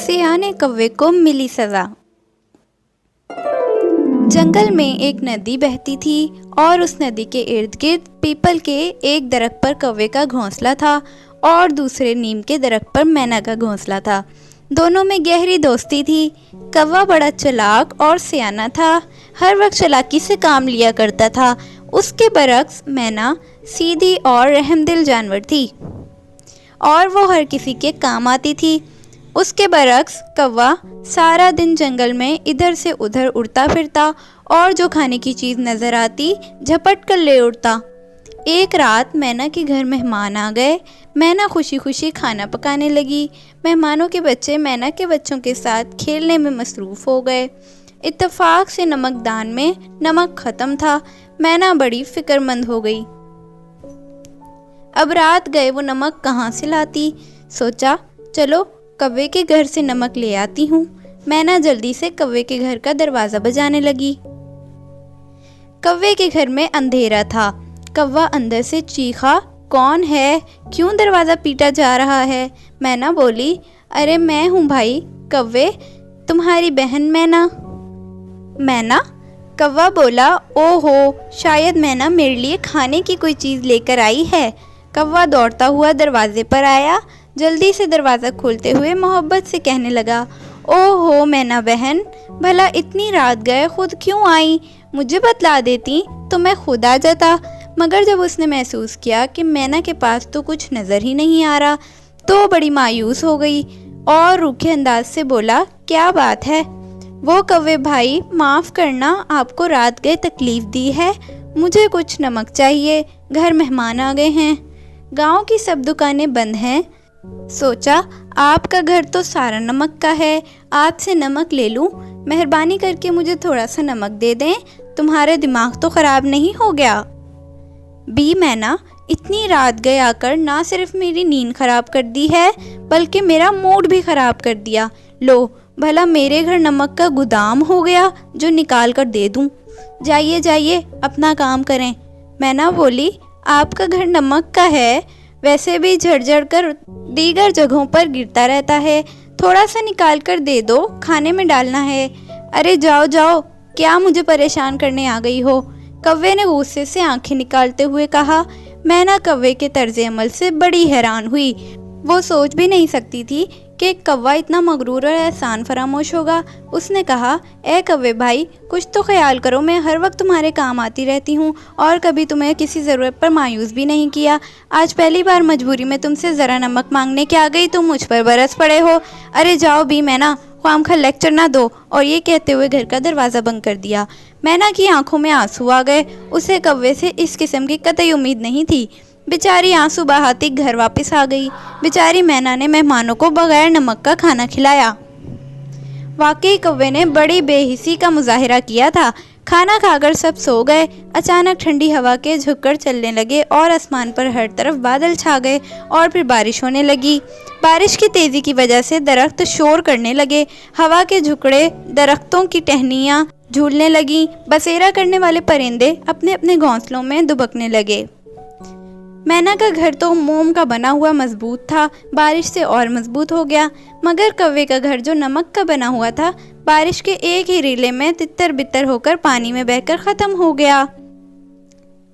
सियाने कौवे को मिली सजा। जंगल में एक नदी बहती थी और उस नदी के इर्द गिर्द पीपल के एक दरख्त पर कौवे का घोंसला था और दूसरे नीम के दरख्त पर मैना का घोंसला था। दोनों में गहरी दोस्ती थी। कौवा बड़ा चालाक और सियाना था, हर वक्त चालाकी से काम लिया करता था। उसके बरक्स मैना सीधी और रहमदिल जानवर थी और वो हर किसी के काम आती थी। उसके बरक्स कौवा सारा दिन जंगल में इधर से उधर उड़ता फिरता और जो खाने की चीज़ नज़र आती झपट कर ले उड़ता। एक रात मैना के घर मेहमान आ गए। मैना खुशी खुशी खाना पकाने लगी। मेहमानों के बच्चे मैना के बच्चों के साथ खेलने में मसरूफ़ हो गए। इत्तेफाक से नमकदान में नमक ख़त्म था। मैना बड़ी फ़िक्रमंद हो गई। अब रात गए वो नमक कहाँ से लाती। सोचा चलो कौवे के घर से नमक ले आती हूँ। मैना जल्दी से कौवे के घर का दरवाज़ा बजाने लगी। कौवे के घर में अंधेरा था। कौवा अंदर से चीखा, कौन है, क्यों दरवाज़ा पीटा जा रहा है। मैना बोली, अरे मैं हूँ भाई कौवे, तुम्हारी बहन मैना। मैना? कौवा बोला, ओहो, शायद मैना मेरे लिए खाने की कोई चीज़ लेकर आई है। कौवा दौड़ता हुआ दरवाजे पर आया। जल्दी से दरवाज़ा खोलते हुए मोहब्बत से कहने लगा, ओहो मैना बहन, भला इतनी रात गए खुद क्यों आई, मुझे बतला देती तो मैं खुद आ जाता। मगर जब उसने महसूस किया कि मैना के पास तो कुछ नज़र ही नहीं आ रहा तो बड़ी मायूस हो गई और रूखे अंदाज से बोला, क्या बात है। वो कौवे भाई माफ़ करना, आपको रात गए तकलीफ़ दी है, मुझे कुछ नमक चाहिए, घर मेहमान आ गए हैं, गांव की सब दुकानें बंद हैं। सोचा आपका घर तो सारा नमक का है, आपसे नमक ले लूं, मेहरबानी करके मुझे थोड़ा सा नमक दे दें, तुम्हारे दिमाग तो ख़राब नहीं हो गया। बी मैना, इतनी रात गए आकर ना सिर्फ मेरी नींद ख़राब कर दी है बल्कि मेरा मूड भी ख़राब कर दिया। लो भला मेरे घर नमक का गोदाम हो गया जो निकाल कर दे दूं। जाइए जाइए अपना काम करें। मैना बोली, आपका घर नमक का है, वैसे भी झड़ कर दीगर जगहों पर गिरता रहता है, थोड़ा सा निकाल कर दे दो, खाने में डालना है। अरे जाओ जाओ, क्या मुझे परेशान करने आ गई हो। कौवे ने गुस्से से आंखें निकालते हुए कहा। मैना कौवे के तर्ज अमल से बड़ी हैरान हुई। वो सोच भी नहीं सकती थी कि कौवा इतना मगरूर और एहसान फरामोश होगा। उसने कहा, ए कौवे भाई, कुछ तो ख्याल करो, मैं हर वक्त तुम्हारे काम आती रहती हूँ और कभी तुम्हें किसी ज़रूरत पर मायूस भी नहीं किया। आज पहली बार मजबूरी में तुमसे ज़रा नमक मांगने के आ गई, तुम मुझ पर बरस पड़े हो। अरे जाओ भी मैना, ख्वामखा लेक्चर ना दो। और ये कहते हुए घर का दरवाज़ा बंद कर दिया। मैना की आंखों में आंसू आ गए। उसे कौवे से इस किस्म की कतई उम्मीद नहीं थी। बेचारी आंसू बहाती घर वापस आ गई। बेचारी मैना ने मेहमानों को बगैर नमक का खाना खिलाया। वाकई कौवे ने बड़ी बेहिसी का मुजाहिरा किया था। खाना खाकर सब सो गए। अचानक ठंडी हवा के झुककर चलने लगे और आसमान पर हर तरफ बादल छा गए और फिर बारिश होने लगी। बारिश की तेज़ी की वजह से दरख्त शोर करने लगे। हवा के झुकड़े दरख्तों की टहनियाँ झूलने लगी। बसेरा करने वाले परिंदे अपने अपने घोंसलों में दुबकने लगे। मैना का घर तो मोम का बना हुआ मजबूत था, बारिश से और मजबूत हो गया। मगर कौवे का घर जो नमक का बना हुआ था, बारिश के एक ही रीले में तितर बितर होकर पानी में बहकर ख़त्म हो गया।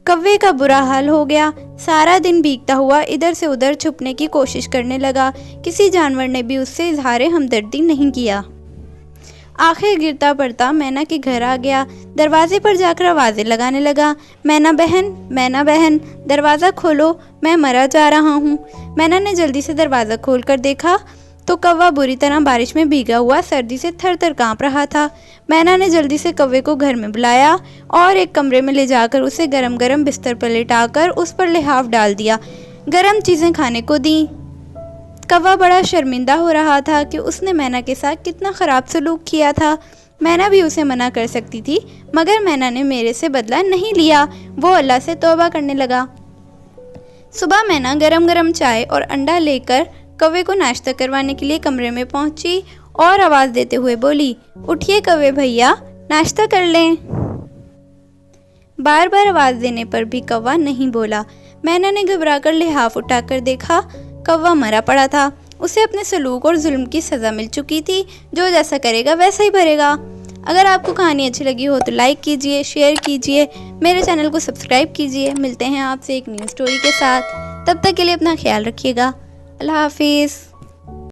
कौवे का बुरा हाल हो गया। सारा दिन भीगता हुआ इधर से उधर छुपने की कोशिश करने लगा। किसी जानवर ने भी उससे इजहार हमदर्दी नहीं किया। आखिर गिरता पड़ता मैना के घर आ गया। दरवाजे पर जाकर आवाज़ें लगाने लगा, मैना बहन, दरवाज़ा खोलो, मैं मरा जा रहा हूँ। मैना ने जल्दी से दरवाज़ा खोलकर देखा तो कौवा बुरी तरह बारिश में भीगा हुआ सर्दी से थर थर काँप रहा था। मैना ने जल्दी से कौवे को घर में बुलाया और एक कमरे में ले जाकर उसे गरम गरम बिस्तर पर लेटाकर उस पर लिहाफ डाल दिया। गरम चीज़ें खाने को दी। कौवा बड़ा शर्मिंदा हो रहा था कि उसने मैना के साथ कितना ख़राब सलूक किया था। मैना भी उसे मना कर सकती थी, मगर मैना ने मेरे से बदला नहीं लिया। वो अल्लाह से तौबा करने लगा। सुबह मैना गरम गरम चाय और अंडा लेकर कौवे को नाश्ता करवाने के लिए कमरे में पहुंची और आवाज़ देते हुए बोली, उठिए कौवे भैया, नाश्ता कर लें। बार बार आवाज़ देने पर भी कौवा नहीं बोला। मैना ने घबराकर लिहाफ उठाकर देखा, कौवा मरा पड़ा था। उसे अपने सलूक और जुल्म की सज़ा मिल चुकी थी। जो जैसा करेगा वैसा ही भरेगा। अगर आपको कहानी अच्छी लगी हो तो लाइक कीजिए, शेयर कीजिए, मेरे चैनल को सब्सक्राइब कीजिए। मिलते हैं आपसे एक न्यू स्टोरी के साथ। तब तक के लिए अपना ख्याल रखिएगा। अल्लाह हाफिज़।